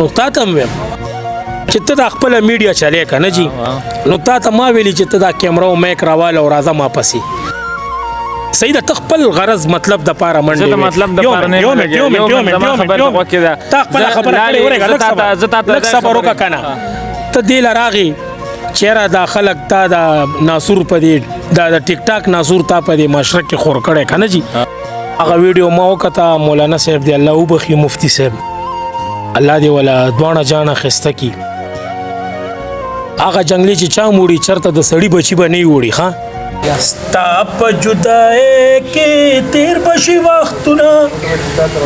نو تا ته هم ویم چې ته د خپله میډیا چلی که نه جي نو تا ته ما ویلي چې ته دا کیمره او میک راواله او راځه ما پسې صحیح ده ته خپل غرض مطلب دپاره منډې تا خپله خبره کړې ورېږه لږ صبر وکړه که نه ته دې له راغې چېره دا خلک تا د ناسور په دې د ټیک ټاک ناسور تا په دې معاشره کې خور کړی که نه جي هغه ویډیو ما وکته مولانا صاحب دی الله وبخي مفتی صاحب الله دې ولا دواړه جانه خسته کي هغه جنګلي چې چا موړي چرته د سړي بچي به نه وړي ښه ستا په جدای کې تیر بشي وختونه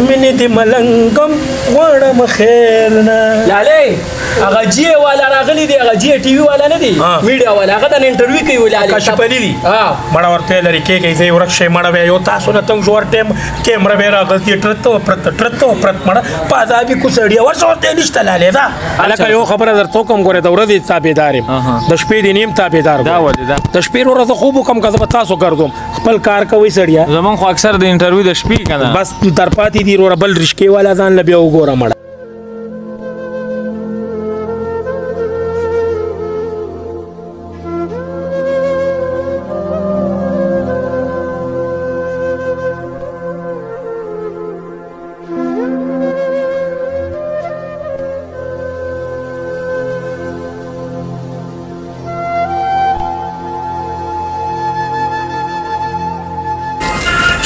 مینې د ملنګم غواړم خیر نه لالې هغه جی والا راغلی دی هغه جی ټي وي والا نه دی میډیا والا هغه د انټرویو کوي ولالې کشپلی دی مړه ورته لري کې زه ورک شي مړه به یو تاسو نه تم جوړ ټیم کیمرا به راغلی ټرتو پرت مړه پازابي کو سړی ورسو ته نشته لالې دا الکه یو خبره درته کوم ګوره د ورځې تابعدار د شپې د نیم تابعدار دا ولې دا د شپې ورځ خوب کم که زه تاسو ګرځم خپل کار کوي سړیا زمون خو اکثر د انټرویو د شپې کنه بس تر پاتې دی ور بل رشکې والا ځان ل بیا وګوره مړه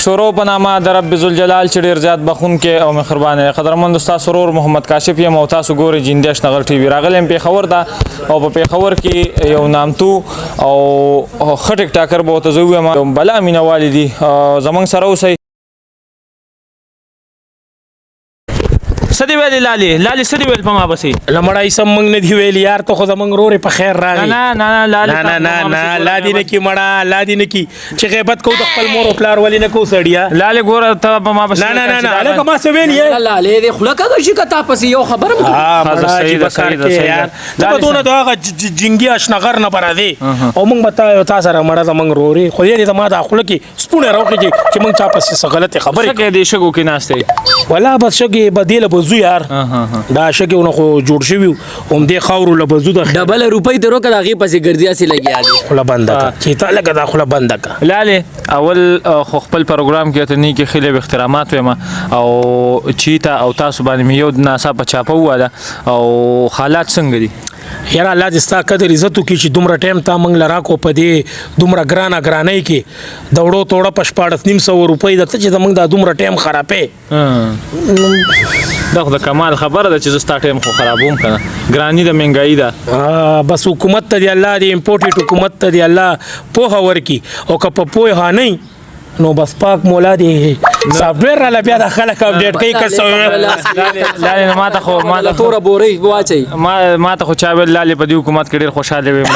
شروع په نامه د رب ذوالجلال چې ډېر زیات بخونکی او مهربان دی قدرمند استاد سرور محمد کاشف یم او تاسو ګورئ جندش نغر ټي وي راغلی یم پېښور ته او په پېښور کې یو نامتو او ښه ټیک ټاکر به ورته زه ووایم بلا مینه والي دي زموږ سره اوسئ څه دې ویلې لالې څه دې ویل په ما پسې له مړی سم موږ نه دي ویلي یار ته خو زموږ رورې په خیر راغی نه لا دې نه کي مړه لا دې نه کي چې غیبت کوو د خپل مور او پلار ولې نه کوو سړیه لالې ګوره ته په ما پسې نه هلکه ما څه ویل یې لالې دې خوله کږه شي که تا پسې یو خبره ته به دونه د هغه جنګي اشنغر نه به راځې او موږ به تا سره مړه زموږ رورې خو دې زما دا خوله کې سپونه راوخېږي چې موږ چا پسې څه غلطې خبرې دې شګو کې ناست دی ولا بس شګې به دې له بزو یار دا شګونه خو جوړ شوي هم دې خاورو له بزو د ډبل روپۍ درو که د هغې پسې ګرځیا سې لګیا دي خوله بنده کړه چې تا لکه دا خوله بنده کړه لالې اول خو خپل پروګرام کې ته نیکې خیلې احترامات ویم او چیته او تاسو باندې مې یو ناڅاپه چاپه وواله او حالات څنګه دي یاره الله دې ستا قدر عزت وکړي چې دومره ټایم تا موږ له راکو په دې دومره ګرانۍ کې د وړو توړه په 1500 روپۍ درته چې زموږ دا دومره ټایم خرابې دا خو د کمال خبره ده چې زه ستا ټایم خو خرابوم که نه ګراني د مهنګایي ده بس حکومت ته دی الله دې امپورټډ حکومت ته دی الله پوهه ورکړي او که په پوهه نه نو بس پاک مولا دی سافټویر را بیا د خلک اپډیټ کوي که څه لالې ماته خو توره بورۍ واچوي ماته خو چا ویل لالې په دې حکومت کې ډېر خوشحاله ویم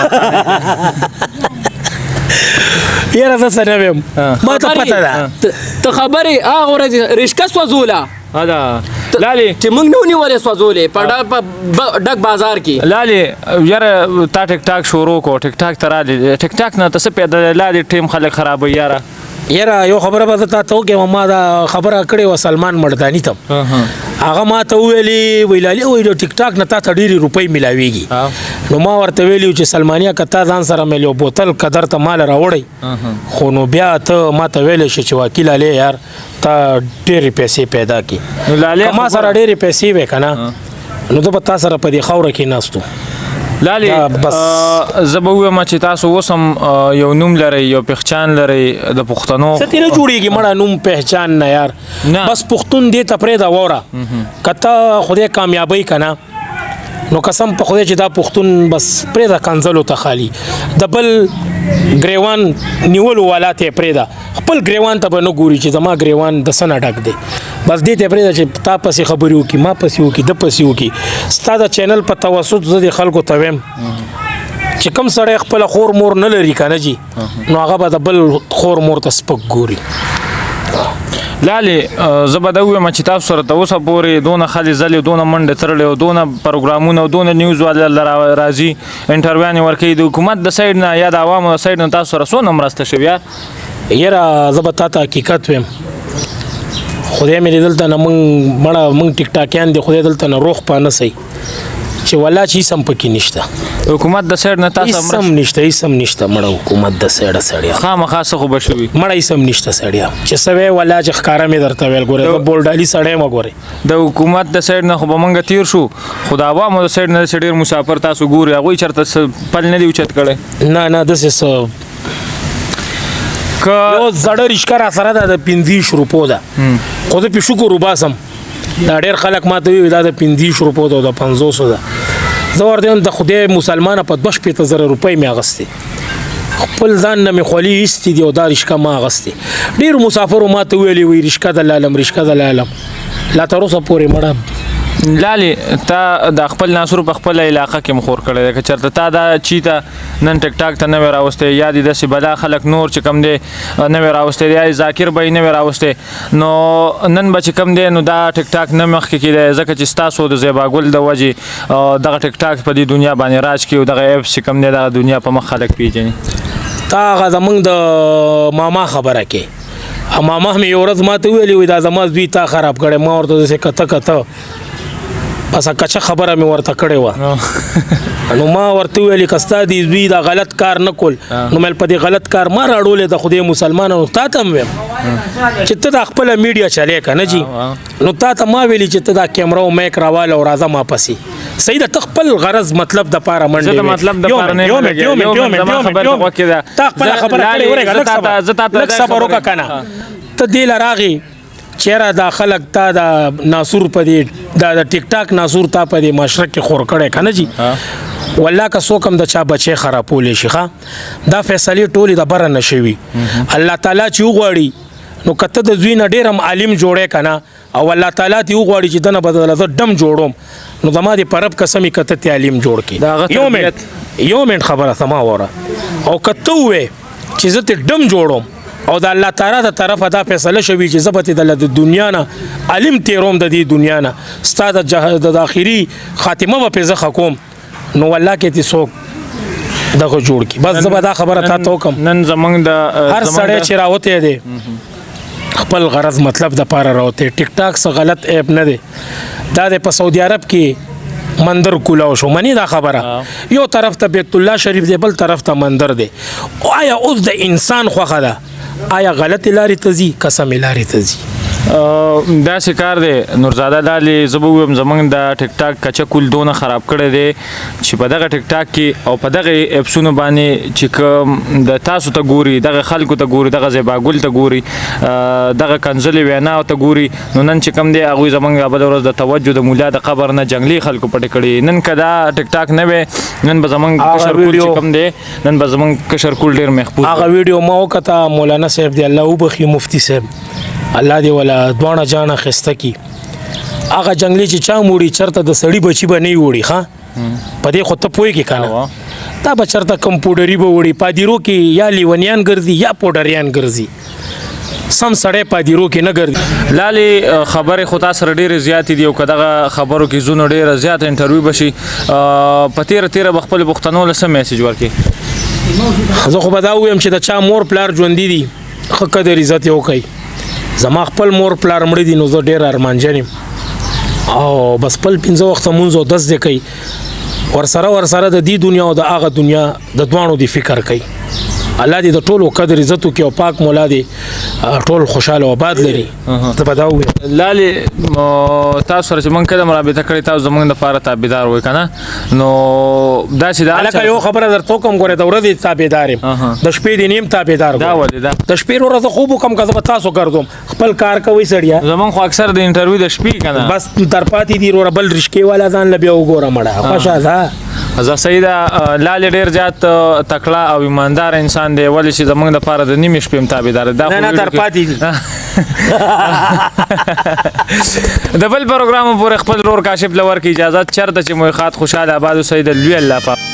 یاره زه څه نه ویم ما ته پته ده ته خبرې هغه ورځ رشکه سوځوله لالې چې موږ نه ونیولې سوځولې په ډک بازار کې لالې یاره تا ټیک ټاک شروع کو ټیک ټاک ته رالې ټیک ټاک نه ته څه پیدا لالې ټیم خلک خرابوي یاره یاره یو خبره به زه تا ته وکړم ما دا خبره کړې وه سلمان مړداني ته هغه ما ته وویلې وی لالې وایي د ټیک ټاک نه تا ته ډېرې روپۍ میلاویږي نو ما ورته ویلي و چې سلمانیه که تا ځان سره مې یو بوتل قدر ته مال راوړی خو نو بیا ته ما ته ویلی شي چې وکیل علي یار تا ډېرې پیسې پیدا کړي که ما سره ډېرې پیسې وې که نه نو زه به تا سره په دې خاوره کې ناست وم لالې زه به ووایم چې تاسو اوس هم یو نوم لرئ یو پهچان لرئ د پښتنو څه ترې نه جوړېږي مړه نوم پهچان نه یار بس پښتون دې ته پرېږده واوره که ته خدای کامیابۍ که نه نو قسم په خدای چې دا پښتون بس پرېږده کنځلو ته خالي د بل ګریوان نیولو والا ته یې پرېږده خپل ګریوان ته به نه ګوري چې زما ګریوان د څه نه ډک دی بس دې ته پرېږده چې تا پسې خبرې وکړي ما پسې وکړي ده پسې وکړي ستا د چینل په توسط زه د خلکو ته ویم چې کوم سړی خپله خور مور نه لري که نه جي نو هغه به د بل خور مور ته سپک ګوري لالې زه به دا ووایم چې تاسو سره تر اوسه پورې دونه خلې ځلې دونه منډې تړلې او دونه پروګرامونه او دونه نیوز والا راځي انټرویوانې ورکوي د حکومت د سایډ نه یا د عوامو د سایډ نه تاسو سره څونه مرسته شوې یاره زه به تا ته حقیقت ویم خدای مې دلته نه مونږ ټیک ټاکیان دي خدای دلته نه روغ پانه سي چې والله چې سم پکې نشته حکومت د سایډ نه تاسو سم نشته مړه حکومت د سایډ سړیا خامخا څه خو بشوي مړه سم نشته سړیا چې سوي والله چې ښکارا مې درته ویل ګوره د بولډالي سړی ما ګوره د حکومت د سایډ نه خو به مونږ تیر شو خو د عوامو د سایډ نه ډېر مسافر تاسو ګوري هغوی چېرته پل نه دي اوچت کړی نه داسې څه یو زړه رشکه را سره ده د 25 روپو ده خو زه پې شکر وباسم دا ډېر خلک ما ته وایي دا د 25 روپو ده او د 500 ده زه ورته وایم د خدای مسلمانه په 2,000 روپۍ مې اخیستې خپل ځان نه مې خولي ایستې دي او دا رشکه ما اخیستې ډېرو مسافرو ما ته ویلي وایي رشکه د لالم لا تر اوسه پورې مړه لالي تا د خپل ناصر په خپل علاقه کې مخور کړی دی که چېرته تا دا چیته نن ټیک ټاک ته نوی راوستی یا دې داسې بلا خلک نور چې کم دی نوی راوستی دی یا ذاکر به یې نوی راوستی نو نن به چې کم دی نو دا ټیک ټاک نه مخکې کېدی ځکه چې ستاسو د زیباګل د وجې دغه ټیک ټاک په دې دنیا باندې راج کړي او دغه ایپس چې کم دی دغه دنیا په مخ خلک پیژني تا هغه زمونږ د ماما خبره کې ماما مې یو ورځ ما ته ویلي وي دا زما زوی تا خراب کړی ما ورته داسې کته بس کچه خبره مې ورته کړې وه نو ما ورته ویلې که ستا دې زوی دا غلط کار نه کول نو مې په دې غلط کار ما راړولې د خدای مسلمانانو تا ته هم ویم چې ته دا خپله میډیا چلی که نه جي نو تا ته ما ویلي چې ته دا کیمره او میک راواله او راځه ما پسې صحیح ده ته خپل غرض مطلب د پاره منډې تا خپله خبره کړې ورېږه لږ صبر وکړه که نه ته دې له راغې چیرې دا خلک تا دا ناصور په دې دا د ټیک ټاک ناصور تا په دې معاشره کې خور کړی که نه جي والله که څوک هم د چا بچی خرابولی شي ښه دا فیصلې ټولې د بره نه شوي الله تعالی چې وغواړي نو که ته د دوی نه ډېر هم عالم جوړی که نه او الله تعالی ته وغواړي چې دنه به زه ډم جوړوم نو زما دې په رب قسم که ته تعلیم جوړ کړي یو منټ خبره سما وره او که ته ووایې چې زه ته ډم جوړوم او د الله تعالی د طرفه دا فیصله شوي چې زه به د دنیا نه علم تیروم د دې دنیا نه ستا د آخري خاتمه به پې زه ښه کوم نو والله کې دې څوک دغه جوړ کړي بس زه به دا خبره تا ته وکړم نن زمونږ د هر سړی چې راوتی دی خپل غرض مطلب د پاره راوتی ټیک ټاک څه غلط ایپ نه دی دا د په سعودي عرب کې مندر کولاو شو منی دا خبره یو طرف ته بیت الله شریف دی بل طرف ته مندر دی آیا اوس د انسان خوښه ده آیا غلط لارې ته ځي که سمې لارې ته ځي داسې کار دی نورزاده لالي زه به ووایم زموږ د ټیک ټاک کچه کول دونه خراب کړی دی چې په دغه ټیک ټاک کې او په دغه اپسونو باندې چې کوم د تاسو ته ګوري دغه خلکو ته ګوري دغه زیباګل ته ګوري دغه کنځلې ویناو ته ګوري نو نن چې کوم دی هغوی زموږ بله ورځ د توجه د مولا د قبر نه جنګلي خلکو پټې کړي نن که دا ټیک ټاک نه وی نن به زموږ کشر کول چې کوم دی نن به زموږ کشر کول ډېر محفوظ هغه ویډیو ما وکته مولانا صاحب دی الله وبخي مفتی صاحب الله دې ولا دوانه جانه خسته کی هغه جنگلی چې چا موړي چرته د سړی بچی به نه وړي ښه په دې خو ته پوهېږې که نه دا به چرته کمپوډري به وړي پادیرو کې یا لیونیان ګرځي یا پوډریان ګرځي سم سړی پادیرو کې نه ګرځي لالي خبرې خو تا سره ډېرې زیاتې دي او که دغه خبرو کې زونه ډېره زیاته انټرویو به شي په تیره به خپلو پښتنو له څه میسیج ورکړي زه خو به دا ووایم چې د چا مور پلار ژوندي دي ښه قدر عزت یې وکړئ زما خپل مور پلار مړه دي نو زه ډېر ارمانجن یم او بس خپل 15 وخته مونځ او 10 دی کوي ورسره د دې دنیا او د هغه دنیا د دواړو دی فکر کوي الله دې د ټولو قدر عزت وکړي او پاک مولا دې ټول خوشحاله او آباد لري ته به دا ووایې لالي تاسو سره چې موږ کله رابطه کړې تاسو زموږ دپاره تابعدار وئ که نه نو داسې د هلکه یو خبره درته وکړم ګورې د ورځې تابعدار یم د شپې دې نیم تابعدار دا ولې دا د شپې ورځ خوب وکړم که زه به تاسو ګرځوم خپل کار کوئ سړیا زموږ خو اکثر د انټرویو د شپې که نه بس در پاتې دي وروره بل رشکې والا ځان له بیا وګوره مړه خوښه ده زه صحیح ده لالي ډېر زیات تکړه او ایماندار انسان دی ولې چې زموږ دپاره د نیمې شپې هم تابعدار دی نه در پاتې دي د بل پروګرام پورې خپل رور کاشف له ورکړي اجازت چېرته چې موخات خوشحاله آباد اوسئ د لوی الله پاک